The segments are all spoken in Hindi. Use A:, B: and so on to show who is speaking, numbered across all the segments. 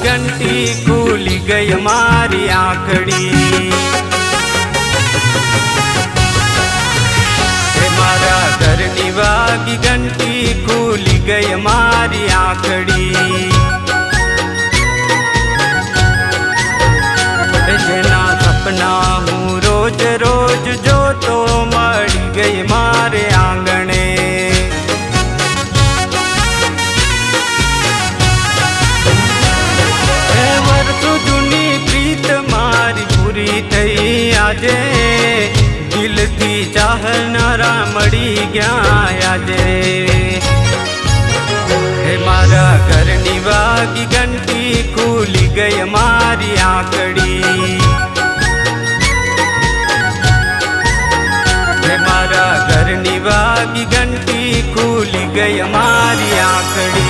A: घंटी खुली गई मारी आंखड़ी। मारा घरनी वागी घंटी खुली गई मारी आंखड़ी। जेना सपना हूँ रोज रोज जो तो मળી गई मारे आंगणे। वर्षों जूनी प्रीत मारी पूरी थई आजे। दिल थी चाहनारा मળી गया आजे। मारा घरनी वागी घंटी खुली गई मारी आंखड़ी। मारा घरनी वागी घंटी खुली गई मारी आंखड़ी।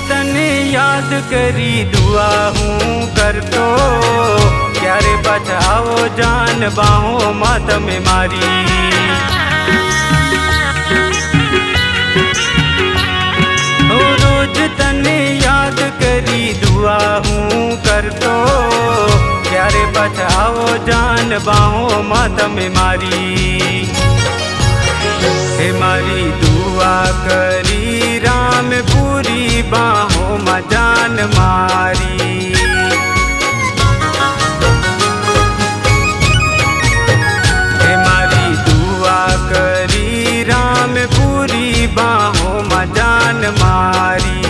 A: तने याद करी दुआ हूँ करतो। क्यारे बचाओ जान बाहों मात में मारी। ओ रोज तने याद करी दुआ हूँ करतो। क्यारे बचाओ जान बाहों मात में मारी। हे मारी दुआ करी राम पूरी बाहों में जान मारी। हे मारी दुआ करी राम पूरी बाहों में जान मारी।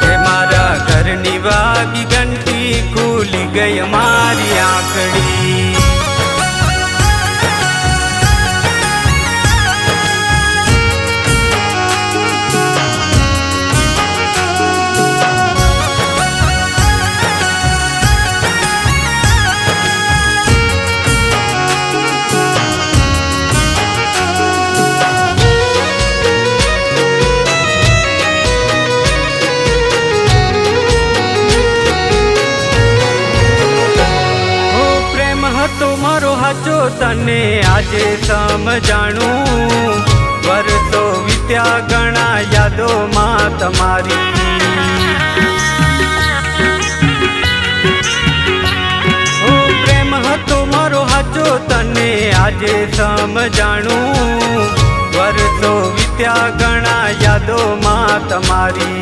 A: हे मारा घरनी वागी घंटी खुली गई मारी आंखड़ी। तो मारो हाचो तने आजे समझाणू। वर्षो वित्या घणा यादों मां तमारी। ओ प्रेम हतो मारो हाचो तने आजे समझाणू। वर्षो वित्या घणा यादों मां तमारी।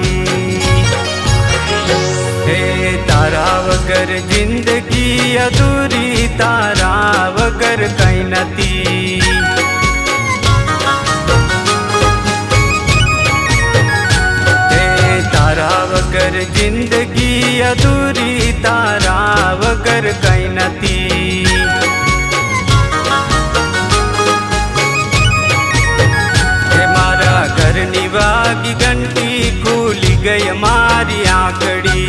A: हे तारा वगर जिंदगी अधूरी, तारा वगर कहीं नथी। हे तारा वगर जिंदगी अधूरी, तारा वगर कहीं नथी। हे मारा घरनी वागी घंटी खुली गई मारी आंखड़ी।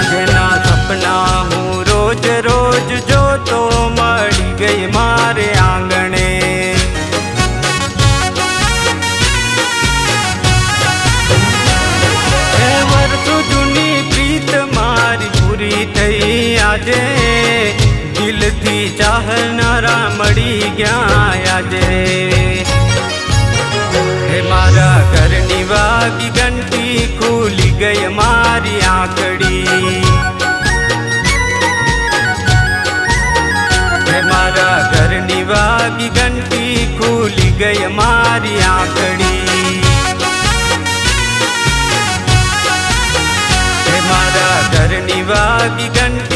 A: जेना सपना हूँ रोज रोज जो तो मળી गई मारे आंगणे। वर्षों जूनी प्रीत मारी पूरी थई आजे। दिल थी चाहनारा मળી गया आजे। हे मारा घरनी वागी घंटी खुली गई मारी आंखड़ी। हे मारा घरनी वागी घंटी खुली गई मारी आंखड़ी। हे मारा घरनी वागी घंटी